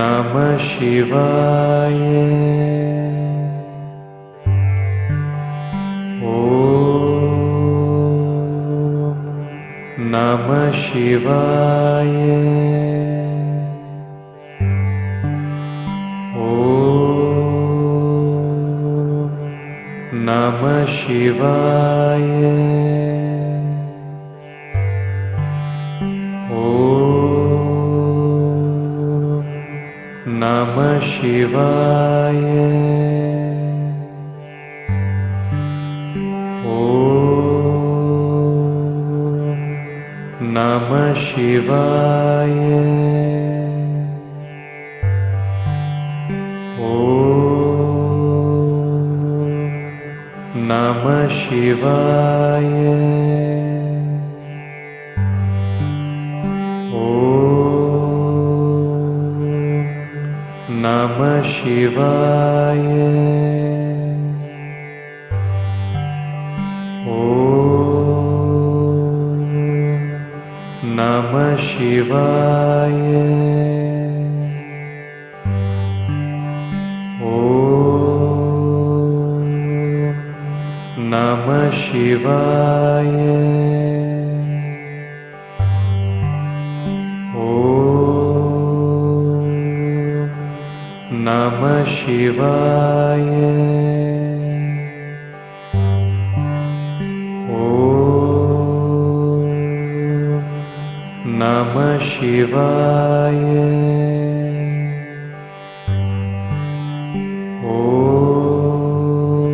Namah Shivaya. Om Namah Shivaya. Om Namah Shivaya. Namah Shivaya. Om Namah Shivaya. Om Namah Shivaya. Namah Shivaya. Om Namah Shivaya. Om Namah Shivaya. Namah Shivaya. Om Namah Shivaya. Om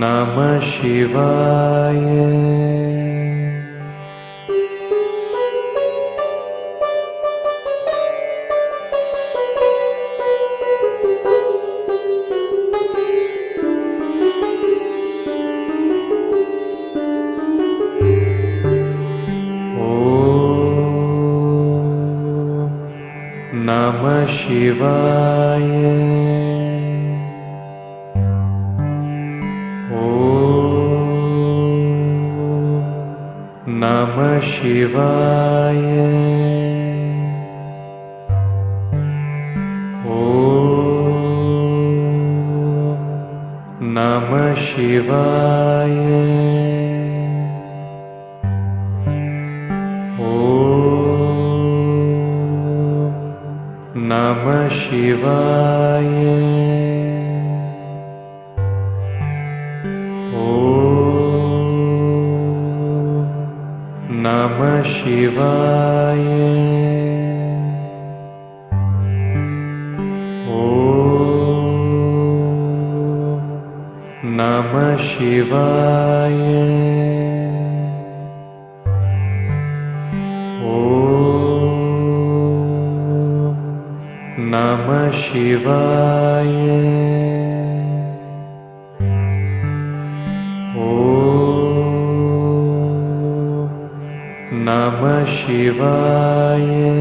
Namah Shivaya. Namah Shivaya. Om Namah Shivaya. Om Namah Shivaya. Namah Shivaya. Om Namah Shivaya. Om Namah Shivaya. Namah Shivaya. Om Namah Shivaya.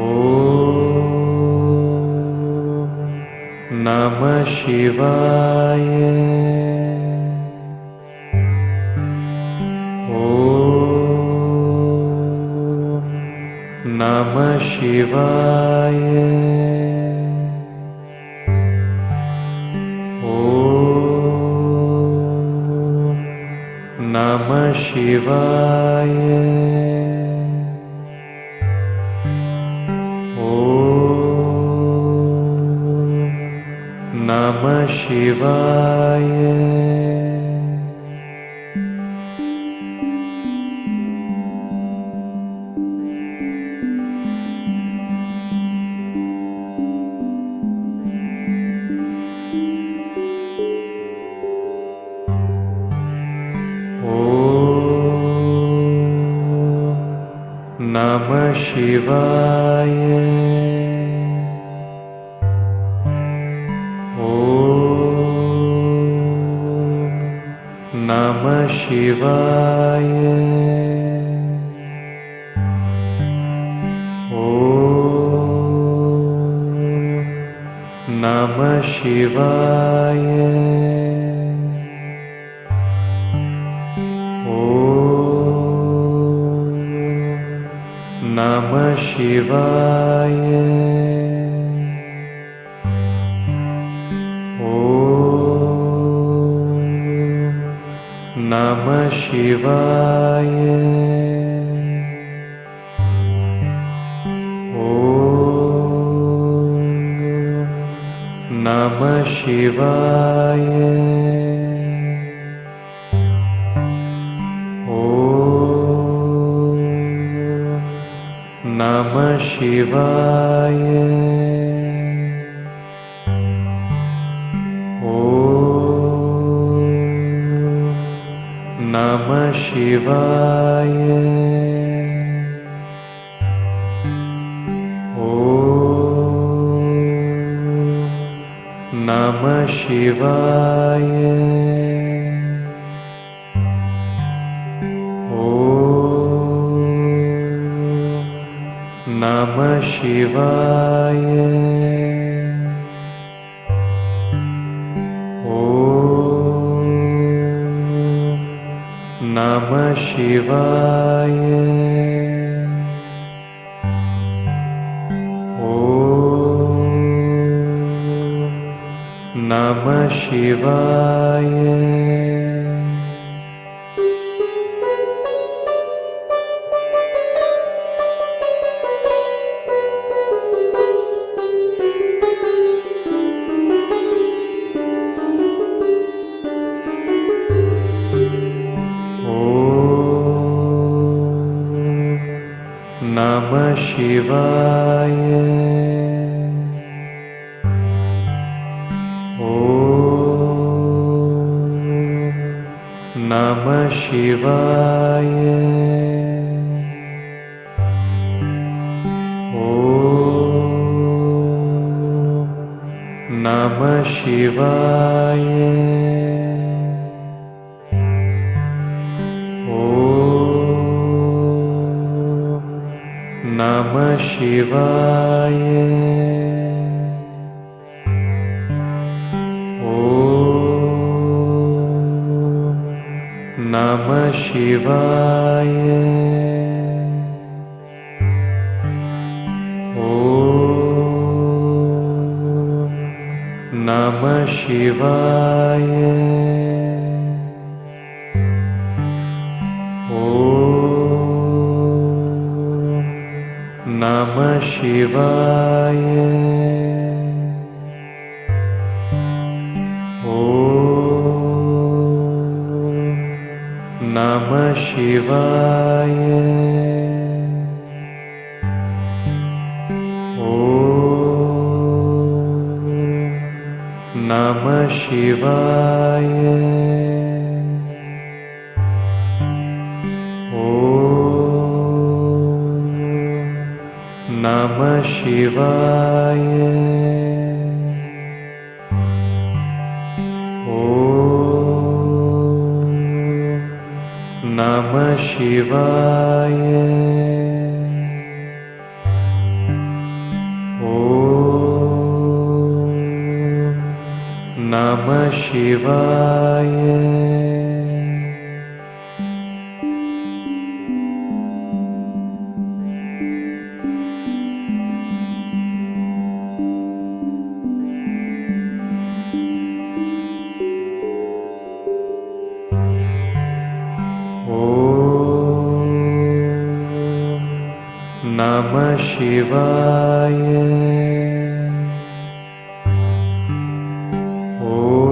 Om Namah Shivaya. Namah Shivaya. Om Namah Shivaya. Om Namah Shivaya. Namah Shivaya. Om Namah Shivaya. Om Namah Shivaya. Om Namah Shivaya. Om Namah Shivaya. Om Namah Shivaya. Namah Shivaya. Om Namah Shivaya. Om Namah Shivaya. Namah Shivaya. Om Namah Shivaya. Om Namah Shivaya. Namah Shivaya. Om Namah Shivaya. Om Namah Shivaya. Namah Shivaya. Om Namah Shivaya. Om Namah Shivaya. Namah Shivaya. Om Namah Shivaya. Om Namah Shivaya. Namah Shivaya. Om Namah Shivaya. Om Namah Shivaya. Namah Shivaya. Om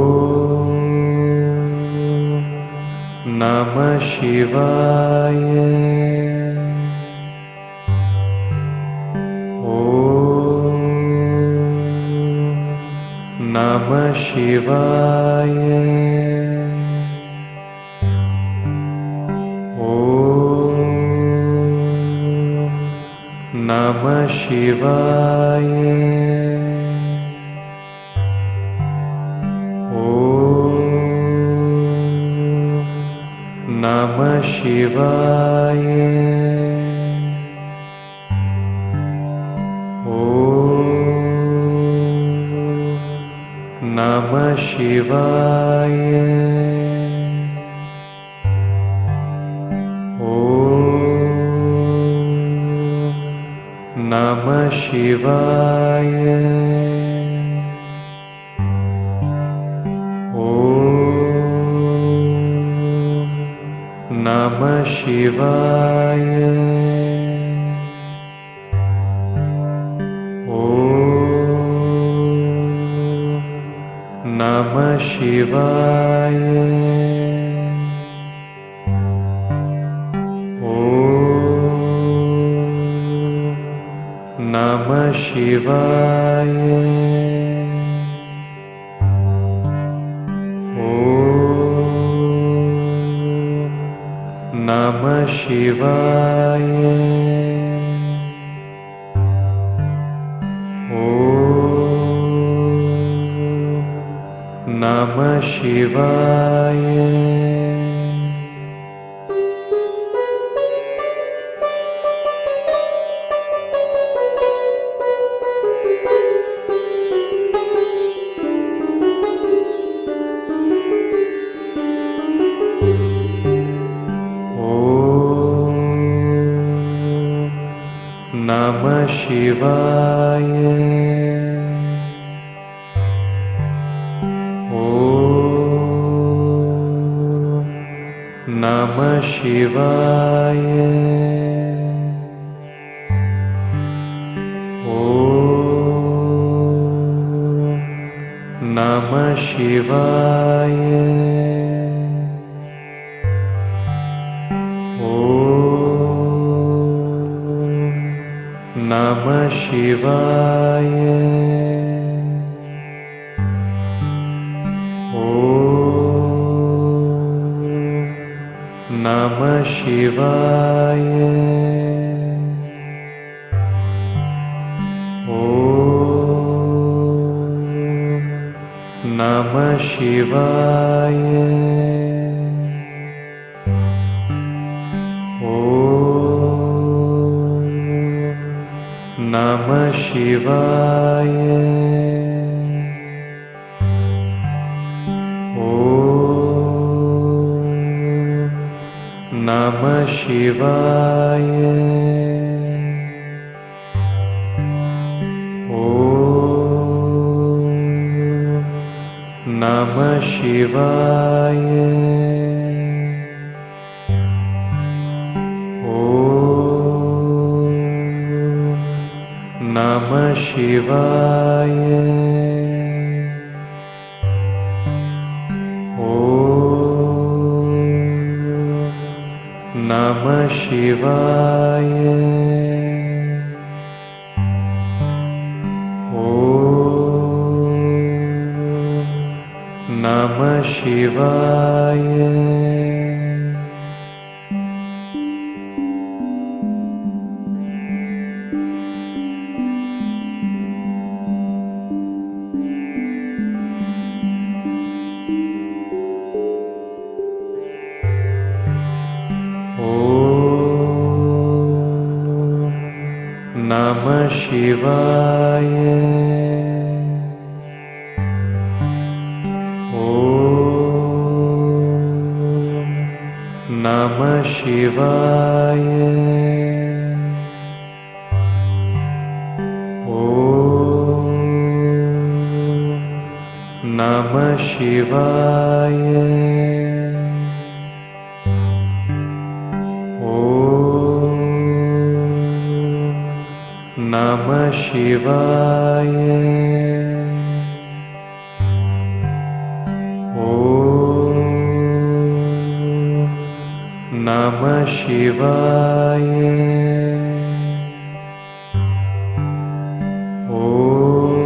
Namah Shivaya. Om Namah Shivaya. Namah Shivaya. Om Namah Shivaya. Om Namah Shivaya. Om Namah Shivaya. Om Namah Shivaya. Om Namah Shivaya. Namah Shivaya. Om Namah Shivaya. Om Namah Shivaya. Namah Shivaya. Om Namah Shivaya. Om Namah Shivaya. Namah Shivaya. Om Namah Shivaya. Om Namah Shivaya. Namah Shivaya. Om Namah Shivaya. Om Namah Shivaya. Namah Shivaya. Om Namah Shivaya. Om Namah Shivaya. Namah Shivaya. Om Namah Shivaya. Om Namah Shivaya. Namah Shivaya. Om Namah Shivaya. Om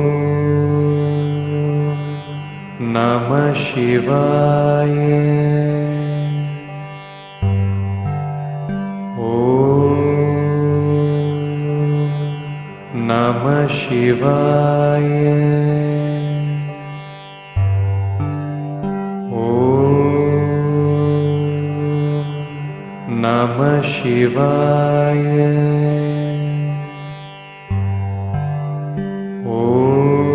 Namah Shivaya. Namah Shivaya. Om Namah Shivaya. Om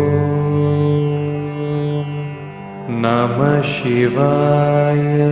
Namah Shivaya.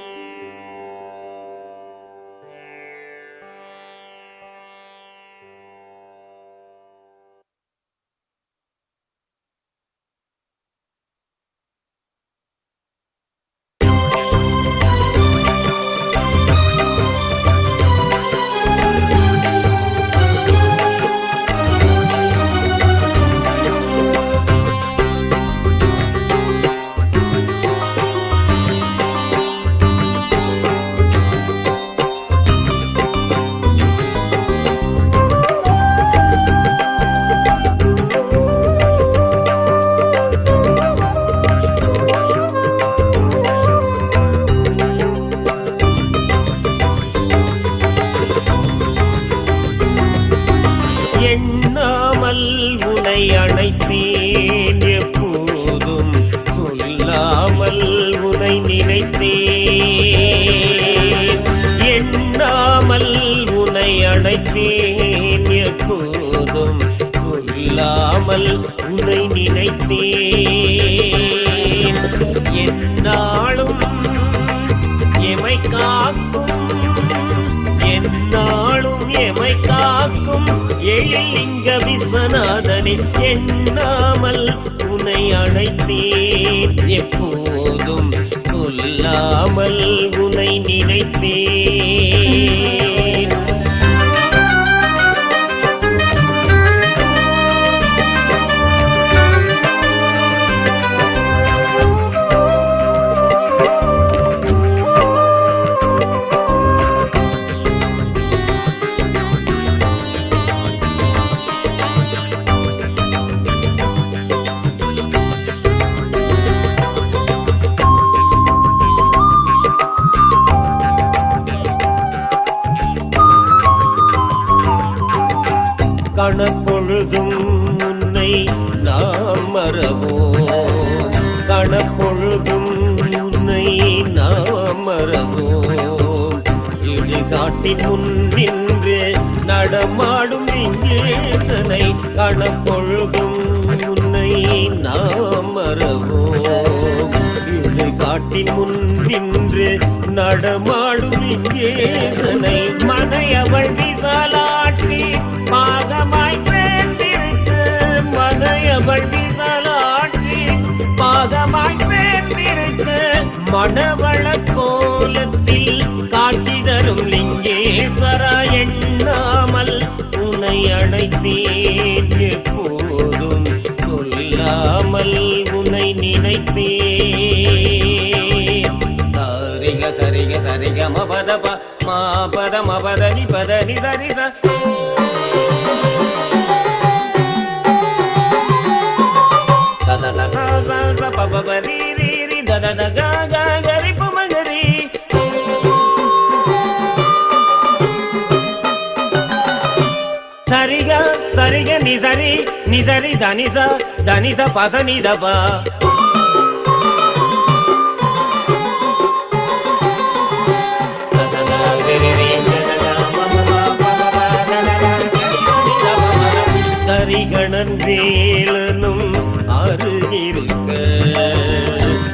அழைத்தேன் எப்போதும் சொல்லாமல் உனை நினைத்தேன் எண்ணாமல் உனை அழைத்தேன் எப்போதும் சொல்லாமல் உனை நினைத்தேன் என்னாலும் எமை காக்கும் என்னாலும் எமை காக்கும் எழிலிங்க விஸ்வநாதனே எண்ணாமல் உனை அழைத்தேன் எப்போதும் சொல்லாமல் உனை நினைத்தேன் கணப்பொழுதும் உன்னை நாம் மறவோம் கணப்பொழுதும் உன்னை நாம் மறவோம் இடுகாட்டின் முன் நின்று நடமாடும் விஞ்ஞேசனை கணப்பொழுதும் உன்னை நாம் மறவோம் இடுகாட்டின் முன் நின்று நடமாடும் விஞ்ஞேசனை மனையவள் விசாலாட்டி பாகமாய் சேர்ந்திருக்கு மனையவள் விசாலாட்டி பாகமாய் சேர்ந்திருக்கு மணவள கோலத்தில் காட்சி தரும் லிங்கேஸ்வரா எண்ணாமல் உன்னை அழைத்தேன் எப்போதும் சொல்லாமல் உன்னை நினைத்தேன் சரிக சரிக சரிக மபதப மாபத மபதனி பதனி சரித சரிக சரிக நிசரி நிசரி தனிச தனிச பச நிதபா கரிகணன் வேலனும் அருகிருக்க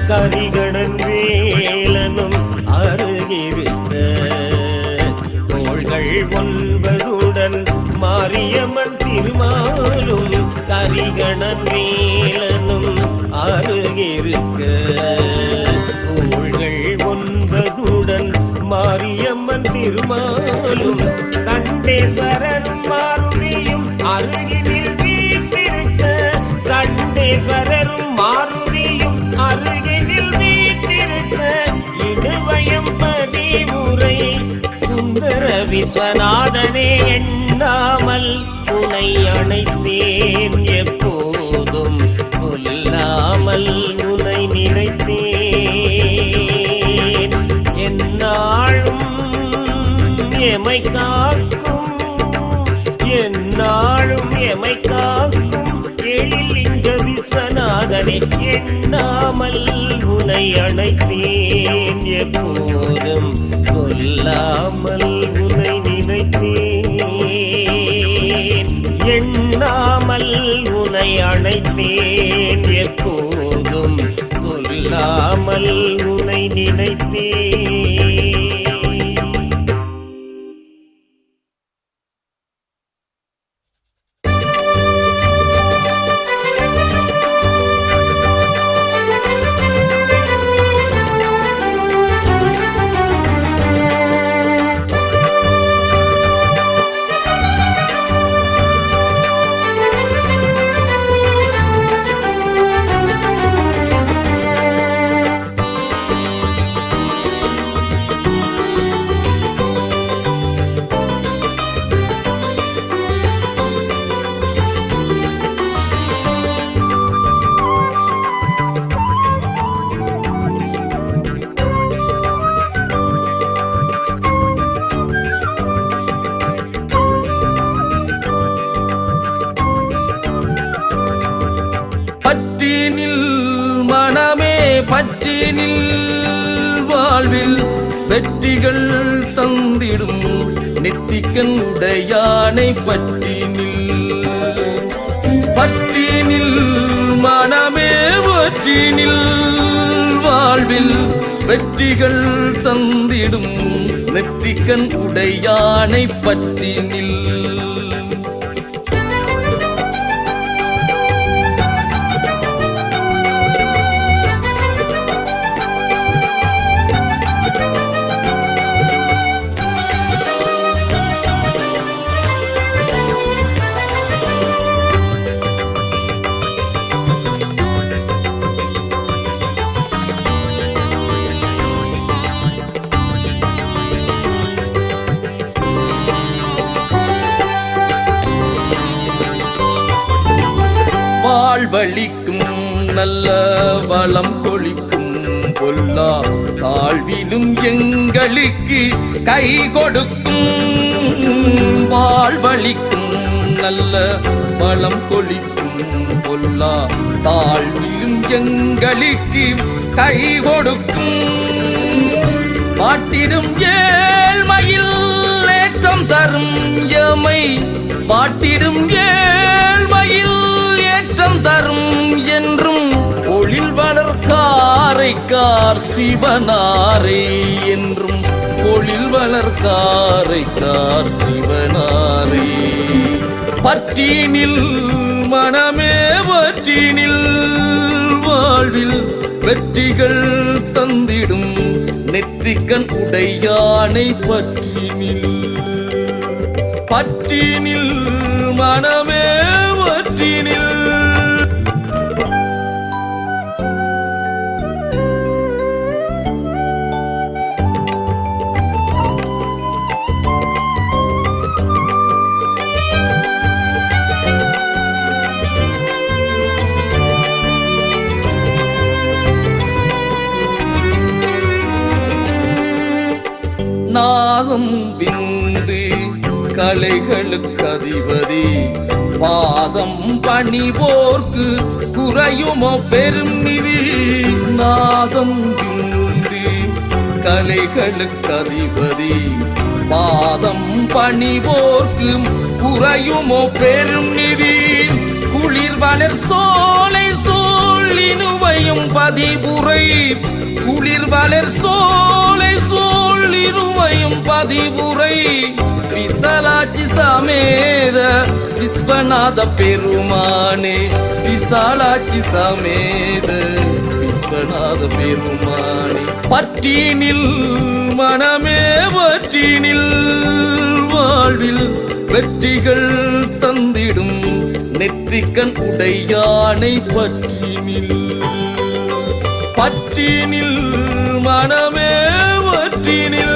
கரிகணன் வேலனும் அருகிருக்க தோள்கள் ஒன்பதுடன் மாரியம்மன் திருமாலும் கரிகணன் வேலனும் அருகிருக்க தோள்கள் ஒன்பதுடன் மாரியம்மன் திருமாலும் சண்டேஸ்வரரும் மாருதியும் அருகினில் வீட்டிருக்க சண்டேஸ்வரரும் மாருதியும் அருகினில் வீட்டிருக்க இடுவயம் பதிமுறை சுந்தர விஸ்வநாதனே எண்ணாமல் உனை அழைத்தேன் எப்போதும் சொல்லாமல் உனை நினைத்தேன் என்னாலும் எமை காக்கும் என்னாலும் எமை காக்கும் எழிலிங்க விஸ்வநாதனே எண்ணாமல் உனை அழைத்தேன் எப்போதும் சொல்லாமல் உனை நினைத்தேன் எண்ணாமல் உனை அழைத்தேன் எப்போதும் சொல்லாமல் உனை நினைத்தேன் பற்றினில் வாழ்வில் வெற்றிகள் தந்திடும் நெத்திக்கண் உடையானை பற்றினில் மனமே வற்றினில் வாழ்வில் வெற்றிகள் தந்திடும் நெற்றிக்கண் உடையானை பற்றினில். வாழ்வழிக்கும் நல்ல வளம் கொளிக்கும் பொல்லா தாழ்விலும் எங்களுக்கு கை கொடுக்கும். வாழ்வழிக்கும் நல்ல வளம் கொளிக்கும் பொல்லா தாழ்விலும் எங்களுக்கு கை கொடுக்கும். பாட்டிடும் ஏழ்மையில் ஏற்றம் தரும் எமை பாட்டிடும் ஏழ்மையில் ஏற்றம் தரும் என்றும் பொழில் வளர்காரைக்கார் சிவனாரே என்றும் பொழில் வளர்காரைக்கார் சிவனாரே. பற்றினில் மனமே வற்றினில் வாழ்வில் வெற்றிகள் தந்திடும் நெற்றிக்கண் உடையானை பற்றினில் மனமே வற்றினில். நாகம் விந்து கலைகளுக்கு அதிபதி பாதம் பணிவோர்க்கு குறையுமோ பெருமிதி. நாகம் விந்து கலைகளுக்கு அதிபதி பாதம் பணிவோர்க்கு குறையுமோ பெருமிதி. குளிர் வளர் சோலை சூழினுவையும் பதிபுரை குளிர் வளர் சோலை சூழினுவையும் பதிபுரை. விசாலாட்சி சமேத விஸ்வநாத பெருமானே விசாலாட்சி சமேத விஸ்வநாத பெருமானே. பற்றினில் மனமே வற்றினில் வாழ்வில் வெற்றிகள் தந்திடும் நெற்றிக்கண் உடையானை பற்றினில் மனமே வற்றினில்.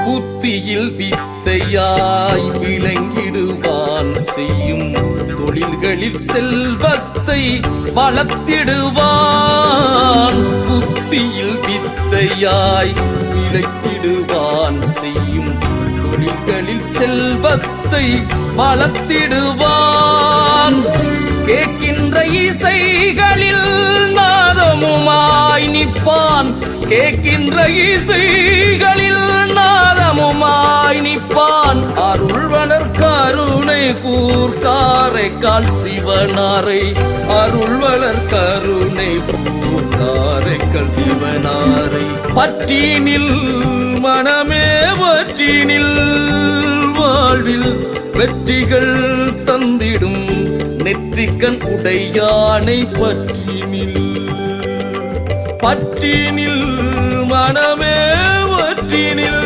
புத்தியில் வித்தையாய் விளங்கிடுவான் செய்யும் தொழில்களில் செல்வத்தை வளர்த்திடுவான். புத்தியில் வித்தையாய் விளங்கிடுவான் செய்யும் தொழில்களில் செல்வத்தை வளர்த்திடுவான். கேட்கின்ற இசைகளில் நாதமுமாய் நிற்பான் கேட்கின்ற இசைகளில் நாதமுமாய் நிற்பான். அருள் வளர் கருணை கூர்காரைக்கால் சிவனாரை அருள் வளர் கருணை கூர்காரைக்கால் சிவனாரை. பற்றினில் மனமே வற்றினில் வாழ்வில் வெற்றிகள் தந்திடும் நெற்றிக்கண் உடையானை பற்றினில் மனமே வற்றினில்.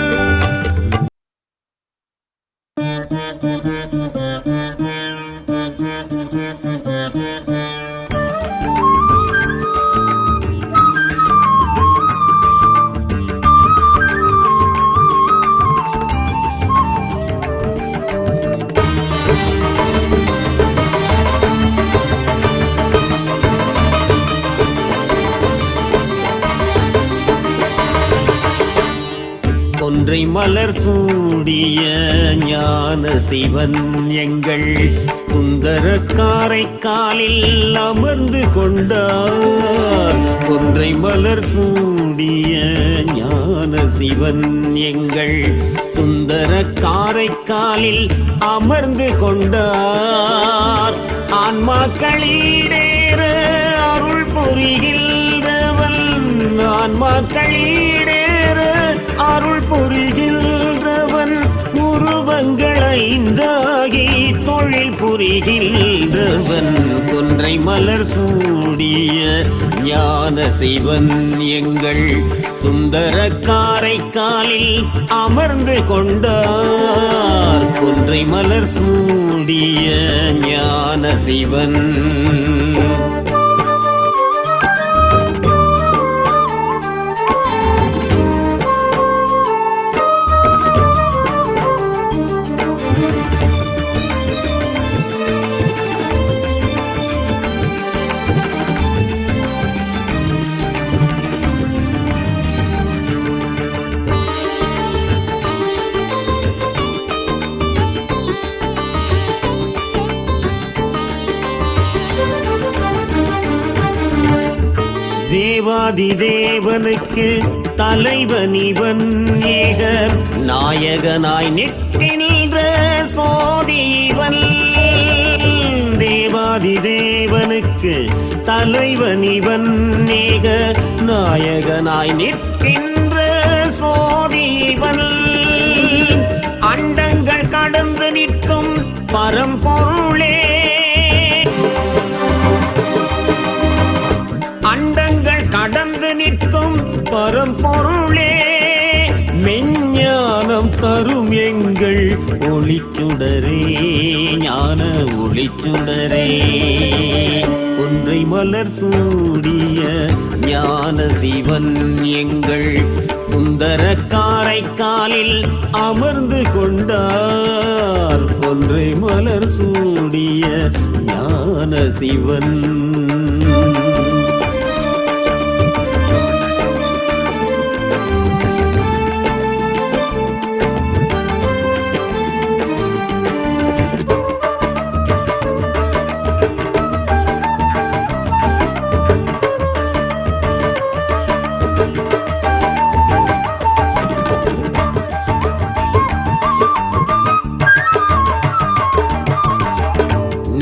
கொன்றை மலர் சூடிய ஞான சிவன் எங்கள் சுந்தர காரைக்காலில் அமர்ந்து கொண்டார். கொன்றை மலர் சூடிய ஞான சிவன் எங்கள் சுந்தர காரைக்காலில் அமர்ந்து கொண்டார். ஆன்மாக்களீடேற அருள் புரிகின்றவன், ஆன்மாக்களீடேற அருள் புரிகின்றவன், உருவங்கள் ஐந்தாகி தொழில் புரிகின்றவன். கொன்றை மலர் சூடிய ஞான சிவன் எங்கள் சுந்தர காரைக்காலில் அமர்ந்து கொண்டார். கொன்றை மலர் சூடிய ஞான சிவன். தேவாதி தேவனுக்கு தலைவன் இவன், ஏகர் நாயகனாய் நிற்கின்ற சோதி இவன். தேவாதி தேவனுக்கு தலைவன் இவன், ஏகர் நாயகனாய் நிற்கின்ற சோதி இவன். அண்டங்கள் கடந்து நிற்கும் பரம்பொருளே, அண்டங்கள் கடந்து நிற்கும் பரம்பொருளே, மெஞ்ஞானம் தரும் எங்கள் ஒளிச்சுடரே, ஞான ஒளிச்சுடரே. கொன்றை மலர் சூடிய ஞான சிவன் எங்கள் சுந்தர காரைக்காலில் அமர்ந்து கொண்டார். கொன்றை மலர் சூடிய ஞான சிவன்.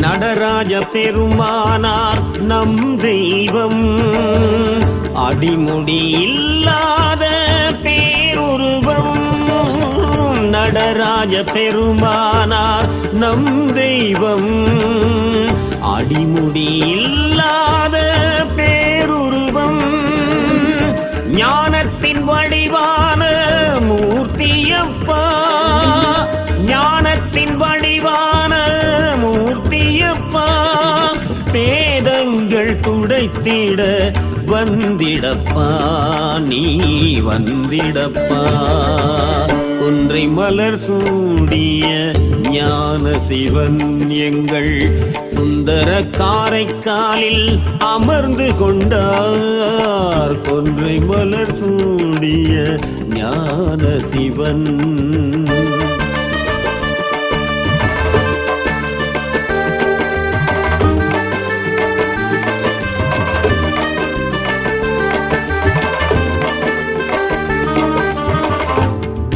நடராஜ பெருமானார் நம் தெய்வம், அடிமுடி இல்லாத பேருருவம். நடராஜ பெருமானார் நம் தெய்வம், அடிமுடி இல்லாத பேருருவம். ஞானத்தின் வடிவான மூர்த்தியப்பா, ஞானத்தின் வடிவான மூர்த்தியப்பா. பேதங்கள் துடைத்திட வந்திடப்பா, நீ வந்திடப்பா. கொன்றை மலர் சூடிய ஞான சிவன் எங்கள் சுந்தர காரைக்காலில் அமர்ந்து கொண்டார். கொன்றை மலர் சூடிய ஞான சிவன்.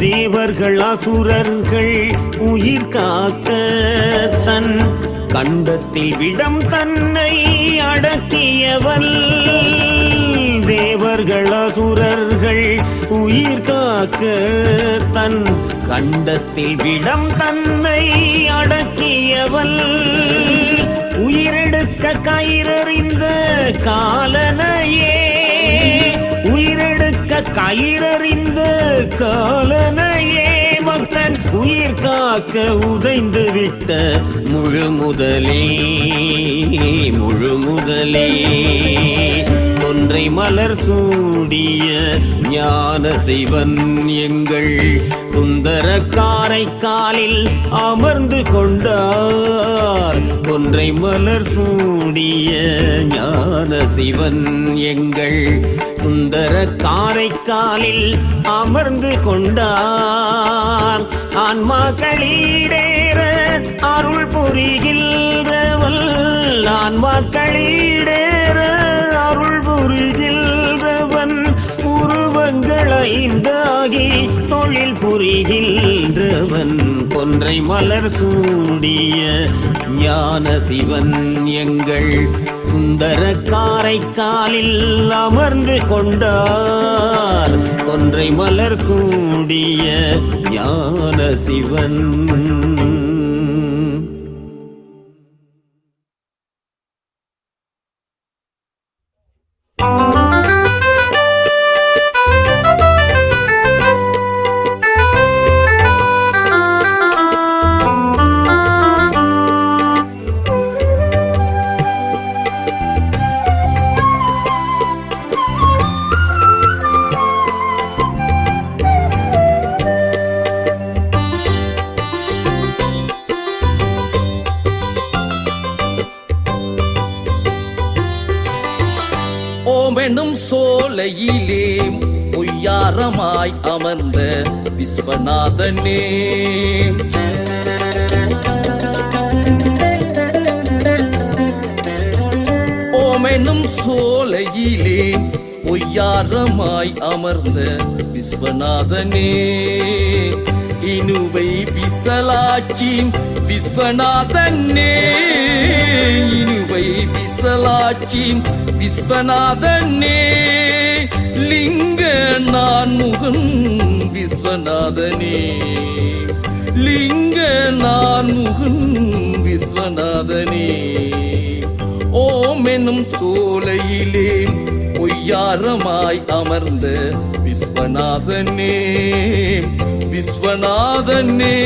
தேவர்கள் அசுரர்கள் உயிர் காக்க தன் கண்டத்தில் விடம் தன்னை அடக்கியவன். தேவர்கள் அசுரர்கள் உயிர் காக்க தன் கண்டத்தில் விடம் தன்னை அடக்கியவன். உயிரெடுக்க கயிறறிந்த காலனையே, உயிரெடுக்க கயிறறிந்த காலனையே, பக்தன் உயிர் காக்க உதைந்து விட்ட முழு முதலே, முழு முதலே. கொன்றை மலர் சூடிய ஞான சிவன் எங்கள் சுந்தர காரைக்காலில் அமர்ந்து கொண்டார். கொன்றை மலர் சூடிய ஞான சிவன் எங்கள் சுந்தர காரைக்காலில் அமர்ந்து கொண்டார். ஆன்மாக்களீடேற அருள் புரிகின்றவள், ஆன்மாக்களீடேற அருள் புரிகின்றவன், உருவங்கள் ஐந்தாகி தொழில் புரிகின்றவன், கொன்றை மலர் சூடிய ஞான சிவன் எங்கள் சுந்தர காரைக்காலில் அமர்ந்து கொண்டார். கொன்றை மலர் சூடிய ஞான சிவன். ஓமெனும் சோலையிலே பொய்யாரமாய் அமர்ந்த விஸ்வநாதனே, ஓமெனும் சோலையிலே பொய்யாரமாய் அமர்ந்த விஸ்வநாதனே, இனுவை விசலாட்சி விஸ்வநாதனே, இனுவை விசலாட்சி விஸ்வநாதனே, லிங்க நான்முகன் விஸ்வநாதனே, லிங்க நான்முகன் விஸ்வநாதனே, ஓம் என்னும் சோலையிலே பொய்யாரமாய் அமர்ந்த விஸ்வநாதனே, விஸ்வநாதனே.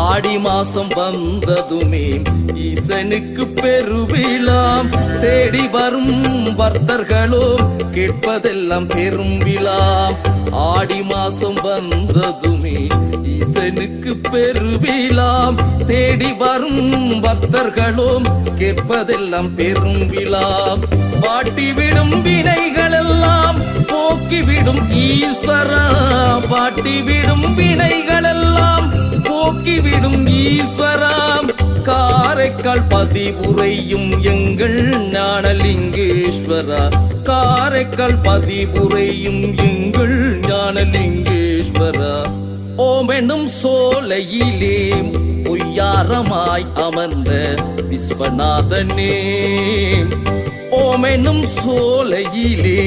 ஆடி மாசம் வந்ததுமே ஈசனுக்கு பெருவிழாம், தேடி வரும் பக்தர்களோ கேட்பதெல்லாம் பெரும்பிழாம். ஆடி மாசம் வந்ததுமே ஈசனுக்கு பெருவிழாம், தேடி வரும் பக்தர்களோ கேட்பதெல்லாம் பெரும்பிழாம். பாட்டிவிடும் வினைகளெல்லாம் போக்கிவிடும் ஈஸ்வரா, பாட்டிவிடும் வினைகளெல்லாம் போக்கிவிடும் ஈஸ்வராம். காரைக்கால் பதிபுரையும் எங்கள் ஞானலிங்கேஸ்வரா, காரைக்கால் பதிபுரையும் எங்கள் ஞானலிங்கேஸ்வரா, ஓமெனும் சோலையிலே பொய்யாரமாய் அமர்ந்த விஸ்வநாதனே, ஓமெனும் சோலையிலே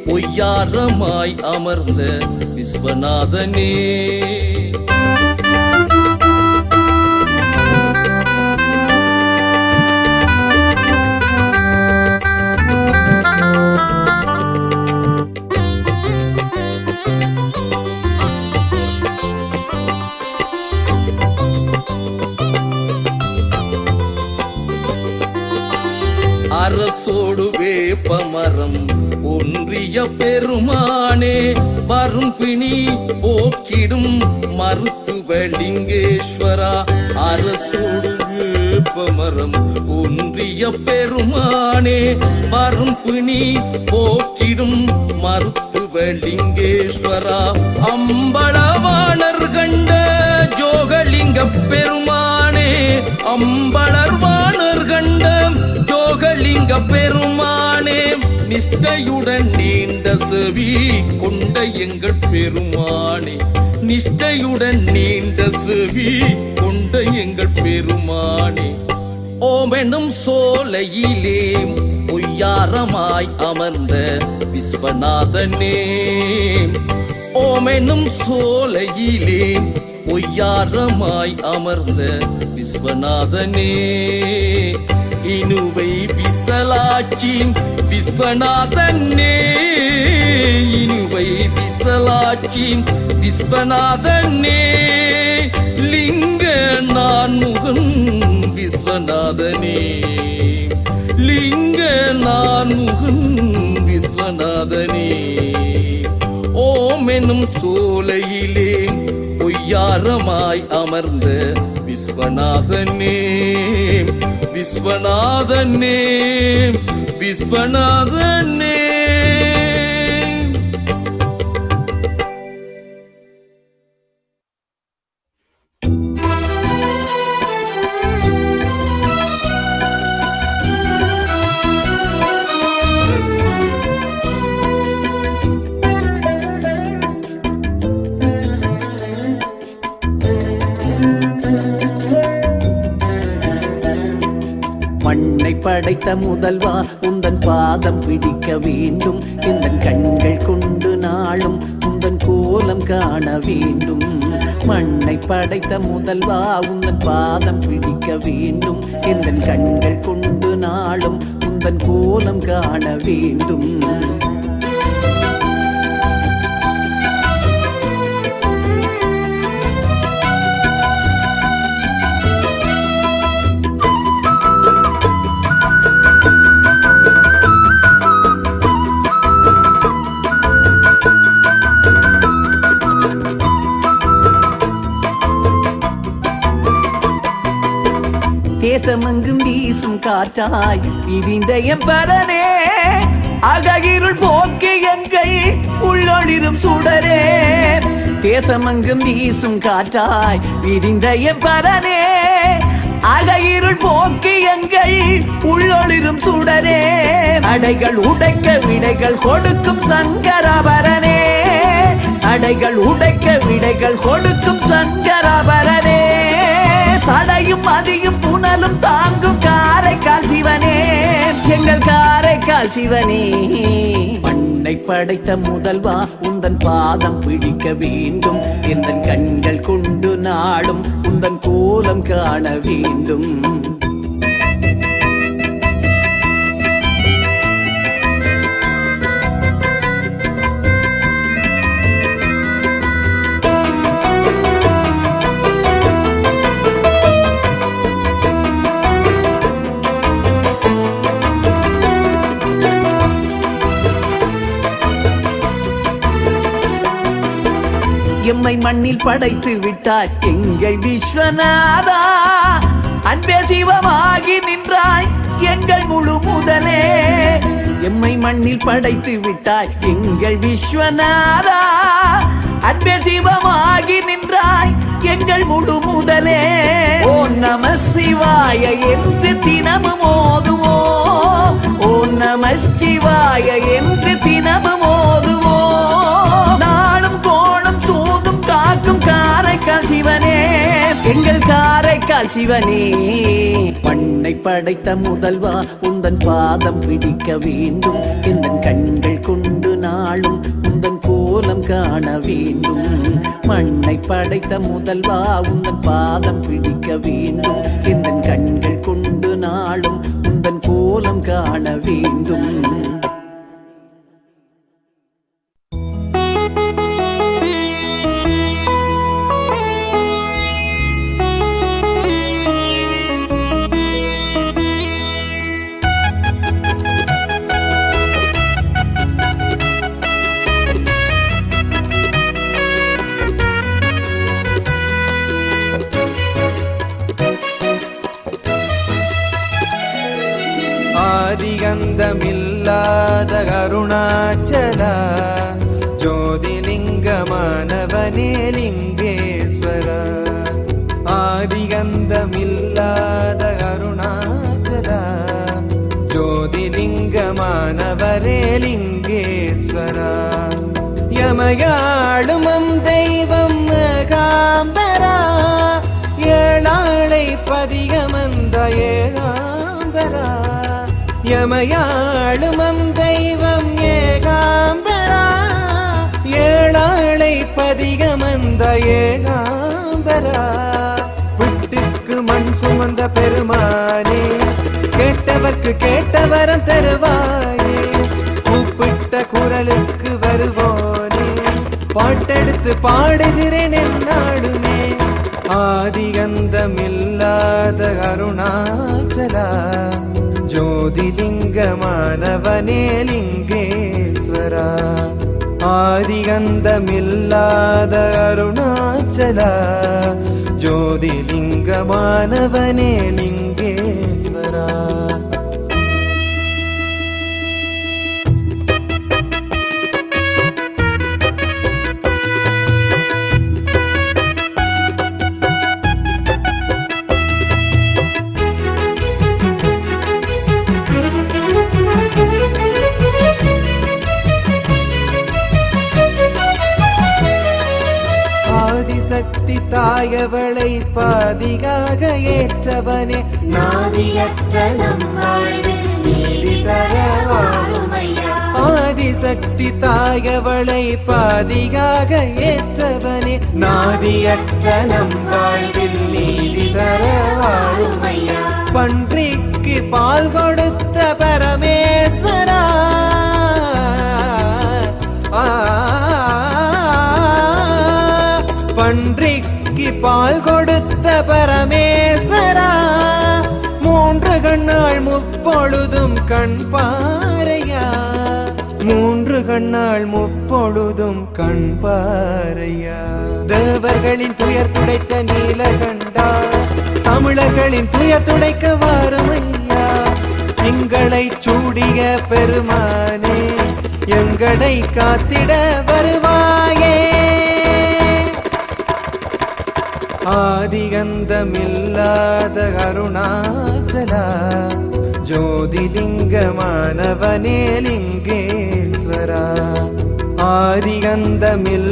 பொய்யாரமாய் அமர்ந்த விஸ்வநாதனே. அரசோடு வேப்பமரம் ஒன்றிய பெருமானே, வரும் பிணி போக்கிடும் மருத்துவலிங்கேஸ்வரா, அரசோடு வேப்பமரம் ஒன்றிய பெருமானே, வரும் பிணி போக்கிடும் மருத்துவலிங்கேஸ்வரா, அம்பளவாணர் கண்ட ஜோகலிங்க பெருமானே, அம்பளவாணர் கண்ட ஜோகலிங்க பெருமானே, நிஷ்டையுடன் நீண்ட செவி கொண்ட எங்கள் பெருமானே, நிஷ்டையுடன் நீண்ட செவி கொண்ட எங்கள் பெருமானே, ஓமெனும் சோலையிலே பொய்யாரமாய் அமர்ந்த விஸ்வநாதனே, ஓமெனும் சோலையிலே பொய்யாரமாய் அமர்ந்த விஸ்வநாதனே, இனுவை விசலாட்சி விஸ்வநாதனே, இனுவை விசலாட்சி விஸ்வநாதனே, லிங்க நான்முகன் விஸ்வநாதனே லிங்க நான் முகன் விஸ்வநாதனே ஓம் எனும் சோலையிலே பொய்யாரமாய் அமர்ந்த விஸ்வநாதனே விஸ்வநாதனே விஸ்வநாதனே. மண்ணை படைத்த முதல்வா உந்தன் பாதம் பிடிக்க வேண்டும். எந்தன் கண்கள் கொண்டு நாளும் உந்தன் கோலம் காண வேண்டும். மண்ணை படைத்த முதல்வா உந்தன் பாதம் பிடிக்க வேண்டும். எந்தன் கண்கள் கொண்டு நாளும் உந்தன் கோலம் காண வேண்டும். தேசமெங்கும் வீசும் காற்றாய் விரிந்த எம்பரனே அககிருள் போக்கி எங்கள் உள்ளொளிரும் சுடரே. தேசமெங்கும் வீசும் காற்றாய் விரிந்த எம்பரனே அககிருள் போக்கி எங்கள் உள்ளொளிரும் சுடரே. அடைகள் உடைக்க விடைகள் கொடுக்கும் சங்கராபரனே அடைகள் உடைக்க விடைகள் கொடுக்கும் சங்கராபரனே. சடையும் மதியும் புனலும் தாங்கும் காரைக்கால் சிவனே எங்கள் காரைக்கால் சிவனே. மண்ணை படைத்த முதல்வா உந்தன் பாதம் பிடிக்க வேண்டும். எந்தன் கண்கள் கொண்டு நாளும் உந்தன் கோலம் காண வேண்டும். எம்மை மண்ணில் படைத்து விட்டாய் எங்கள் விஸ்வநாதா. அன்பே சிவமாகி நின்றாய் எங்கள் முழு முதலே. எம்மை மண்ணில் படைத்து விட்டாய் எங்கள் விஸ்வநாதா. அன்பே சிவமாகி நின்றாய் எங்கள் முழு முதலே. ஓம் நம சிவாய என்று தினமும் ஓதுவோம். ஓம் நம சிவாய என்று தினமும் ஓதுவோம். நாளும் கோளும் சூதும் காக்கும் காரைக்கால் சிவனே எங்கள் காரைக்கால் சிவனே. மண்ணை படைத்த முதல்வா உந்தன் பாதம் பிடிக்க வேண்டும். எந்தன் கண்கள் கொண்டு நாளும் உந்தன் கோலம் காண வேண்டும். மண்ணை படைத்த முதல்வா உந்தன் பாதம் பிடிக்க வேண்டும். எந்தன் கண்கள் கொண்டு நாளும் உந்தன் கோலம் காண வேண்டும். ஆதிகந்தமில்லாத அருணாச்சலா ஜோதிலிங்கமானவனே லிங்கேஸ்வரா. ஆதிகந்தமில்லாத அருணாச்சலா ஜோதிலிங்கமானவரே லிங்கேஸ்வரா. யமயாளுமம் தெய்வம் ஏகாம்பரா ஏழாளை பதிகமந்த ஏகாம்பரா. யமயாளுமம் தெய்வம் ஏகாம்பரா ஏழாளை பதிகமந்த ஏகாம்பரா. புட்டுக்கு மண் சுமந்த பெருமானே கேட்டவர்க்கு கேட்டவரம் தருவாயே. கூப்பிட்ட குரலுக்கு வருவோனே பாட்டெடுத்து பாடுகிறேன் என்னாலுமே. ஆதிகந்தமில்லாத அருணாச்சலா ஜோதிலிங்கமானவனே லிங்கேஸ்வரா ஆதிகந்தமில்லாத அருணாச்சலா ஜோதிலிங்கமானவனே லிங்கேஸ்வரா சக்தி தாயவளை பாதிகாக ஏற்றவனே நாதியற்ற நம் வாழ்வில் நீதி தர வாழுமையா. ஆதிசக்தி தாயவளை பாதிகாக ஏற்றவனே நாதியற்ற நம் வாழ்வில் நீதி தர வாழுமையா. பன்றிக்கு பால் கொடுத்த பரமேஸ்வரா பன்றிக்கு பால் கொடுத்த பரமேஸ்வரா மூன்று கண்ணாள் முப்பொழுதும் கண் பாரையா மூன்று கண்ணாள் முப்பொழுதும் கண் பாரையா. தேவர்களின் துயர் துடைத்த நீலகண்டா தமிழர்களின் துயர் துடைக்க வாருமையா. எங்களை சூடிய பெருமானே எங்களை காத்திட வருவாயே. ஆதிகந்தமில்லாத அருணாச்சலா ஜோதிலிங்கமானவனே லிங்கேஸ்வரா ஆதிகந்தமில்லாத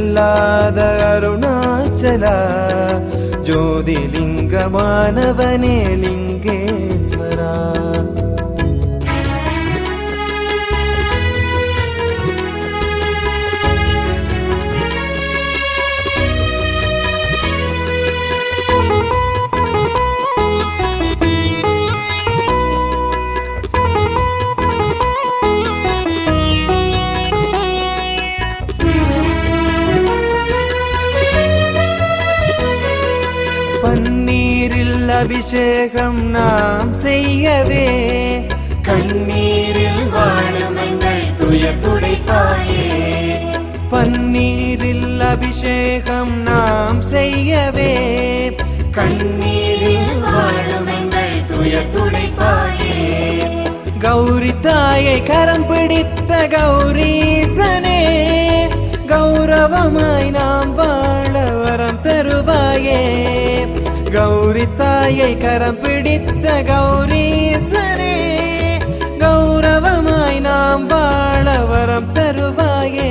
அருணாச்சலா ஜோதிலிங்கமானவனே லிங்கேஸ்வரா. பன்னீரில் அபிஷேகம் நாம் செய்யவே கண்ணீரில் வாழும் எங்கள் துயர் துடைப்பாயே. பன்னீரில் அபிஷேகம் நாம் செய்யவே கண்ணீரில் வாழும் எங்கள் துயர் துடைப்பாயே. கௌரி தாயை கரம் பிடித்த கௌரீசனே கௌரவமாய் நாம் வாழ வரம் தருவாயே. கௌரி தாயை கரம் பிடித்த கௌரீசனே கௌரவமாய் நாம் வாழ வரம் தருவாயே.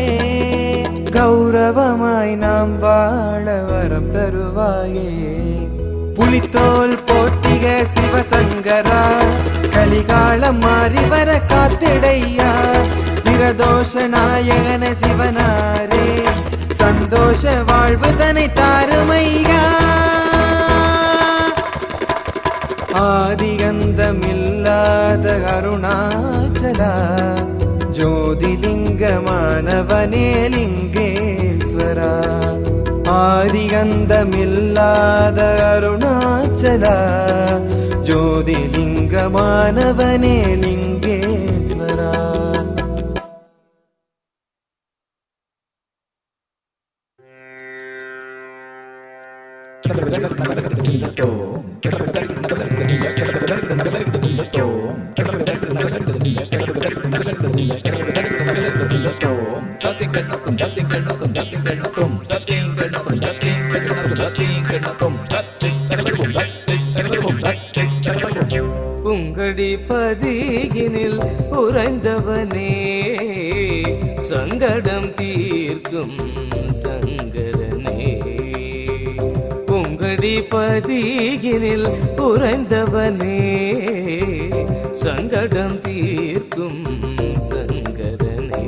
கௌரவமாய் நாம் வாழ வரம் தருவாயே. புலித்தோல் போட்டிக சிவசங்கரா கலிகாலம் மாறி வர காத்திடையா. பிரதோஷ நாயகன சிவனாரே சந்தோஷ வாழ்வுதனை தாருமையா. ஆதிகந்தமில்லாத அருணாச்சலா ஜோதிலிங்கமானவனே லிங்கேஸ்வரா ஆதிகந்தமில்லாத அருணாச்சலா ஜோதிலிங்கமானவனே லிங்கேஸ்வரா. புங்கடி பதியினில் உறைந்தவனே சங்கடம் தீர்க்கும் சங்கரனே. புங்கடி பதியினில் உறைந்தவனே சங்கடம் தீர்க்கும் சங்கரனே.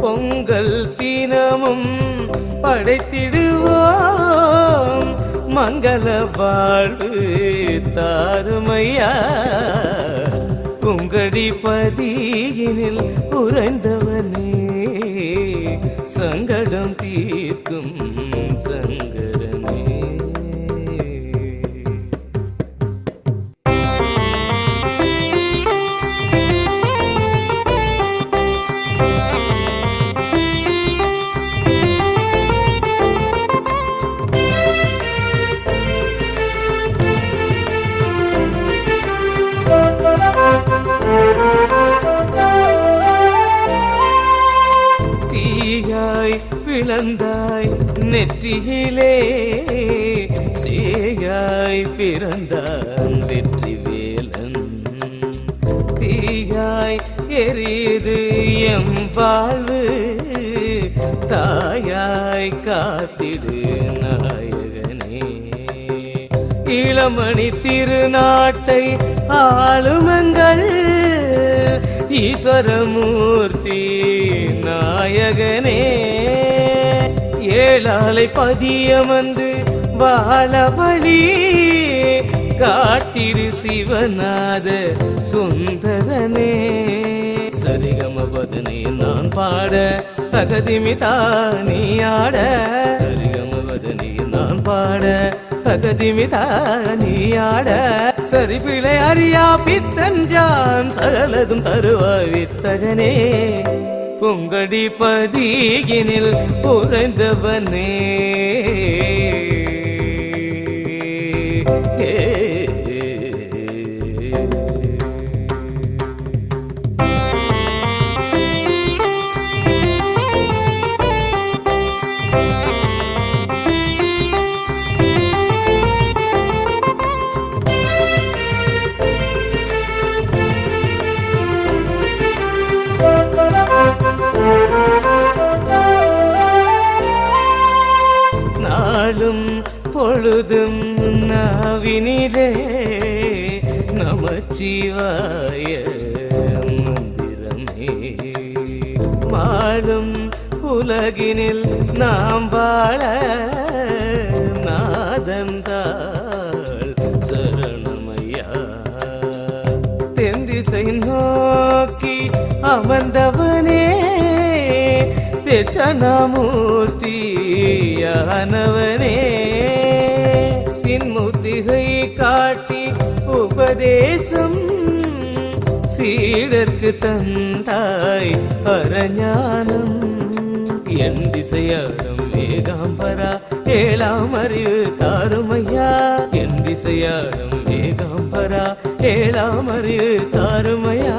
பொங்கல் தினமும் படைத்திடுவோம் மங்கள வாழ்வு தாருமையா. புங்கடி பதியினில் உறைந்தவனே சங்கடம் தீர்க்கும் சங்கரனே. நெற்றியிலே சேயாய் பிறந்தான் வெற்றி வேலன். தீயாய் எரியுது எம் வாழ்வு, தாயாய் காத்திடு நாயகனே. இளமணி திருநாட்டை ஆளுமங்கள் ஈஸ்வரமூர்த்தி நாயகனே. ஏழாலை பதியமந்து வாழ வழி காட்டிரு சிவநாத சுந்தரனே. சரிகமபதனை நான் பாட தகதிமிதா நீ ஆட. சரிகமபதனை நான் பாட தகதிமிதா நீ ஆட. சரி பிழை அறியா பித்தஞ்சான் சகலதும் தருவாய் வித்தகனே. பொங்கடி பதியினில் உறைந்தவனே. நாளும் பொழுதும் நாவினிலே நமச்சிவாய மந்திரமே. மாளும் உலகினில் நாம் வாழ நாதந்தாள் சரணமையா. தென்திசை நோக்கி அமர்ந்தவனே தட்சணாமூர்த்தியானவனே. சின்முத்திகை காட்டி உபதேசம் சீடர்க்கு தந்தாய் அரஞானம். என் திசையாடும் ஏகாம்பரா ஏழாம் அறிவு தாருமையா. என் திசையாடும் ஏகாம்பரா ஏழாம் அறிவு தாருமையா.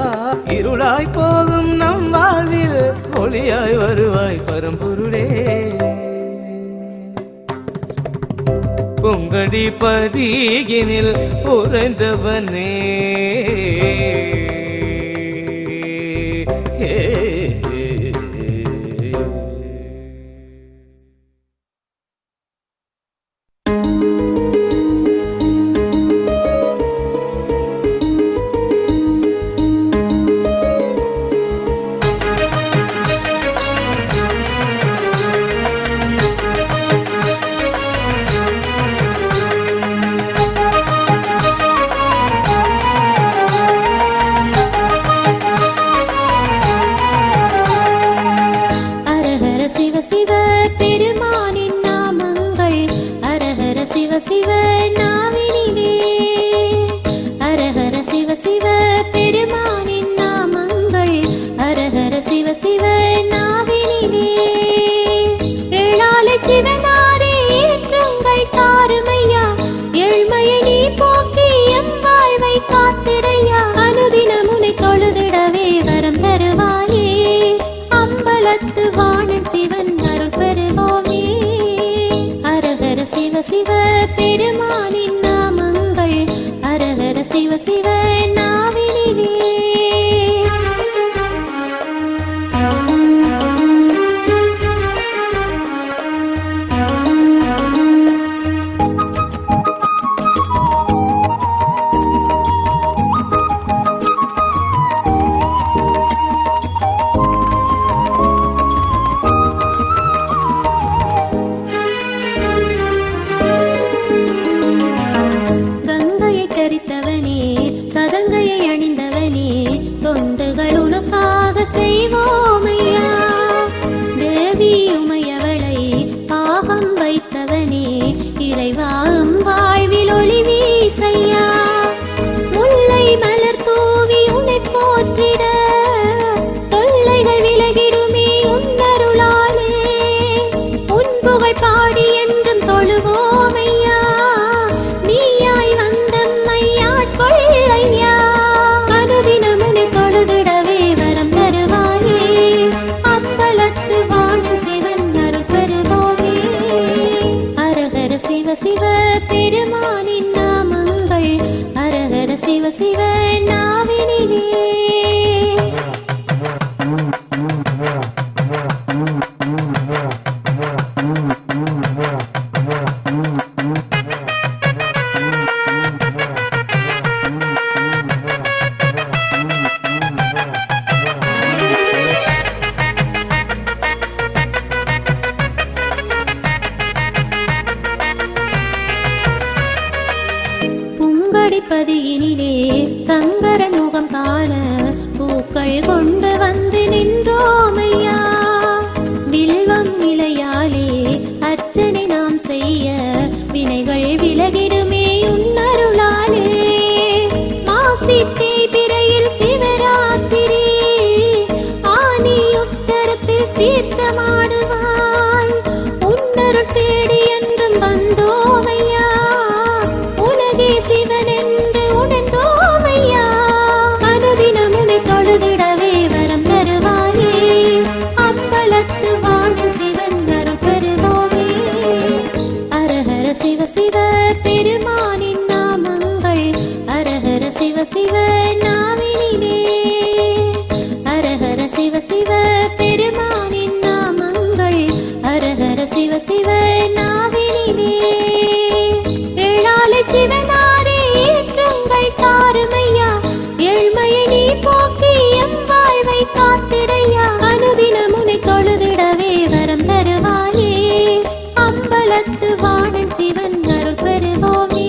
இருளாய் போகும் நம் வாழ்வில் ஒளியாய் வருவாய் பரம்பொருளே. பொங்கடி பதியினில் உறைந்தவனே. சிவ பெருமானின் நாமங்கள் ஹரஹர சிவ சிவ நாவினிலே ஏழாலை சிவனாரே ஏற்றங்கள் தாருமையா ஏழ்மையை நீ போக்கி எம் வாழ்வை காத்திடையா அனுதினம் உன்னை தொழுதிடவே வரம் தருவாயே அம்பலத்து வாணன் சிவன் அருள் பெறுவோமே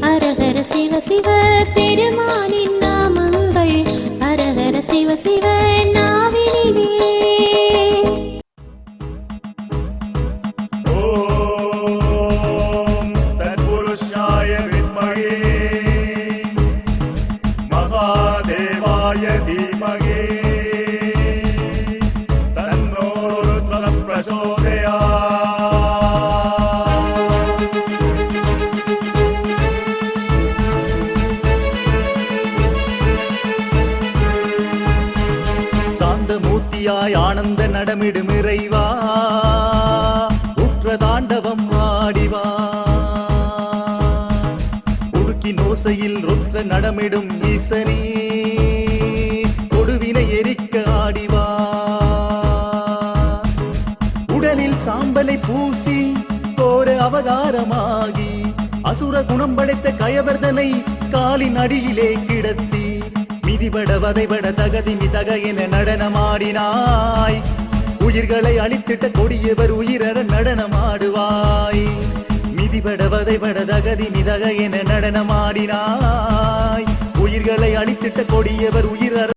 ஹரஹர சிவ சிவ பெருமானின் நாமங்கள் ஹரஹர சிவ சிவ நாவினிலே ஓம் தத்புருஷாய வித்மகே மகாதேவாய தீமகே தன்னோ ருத்ர பிரசோதயாத். சாந்தமூர்த்தியாய் ஆனந்த நடமிடும் இறைவா உற்ற தாண்டவம் ஆடிவா உடுக்கி நோசையில் ருத்ர நடமிடும் ஈசனே கொடுவினை எரிக்க ஆடிவா உடலில் சாம்பலை பூசி கோர அவதாரமாகி அசுர குணம் படைத்த கயவர்தனை காலின் அடியிலே கிடத்தி மிதிபட வதைபட தகதி மிதக என நடனமாடினாய் உயிர்களை அழித்திட்ட கொடியவர் உயிரற நடனமாடுவாய் மிதிபட வதைபட தகதி மிதக என நடனமாடினாய் உயிர்களை அழித்திட்ட கொடியவர் உயிரற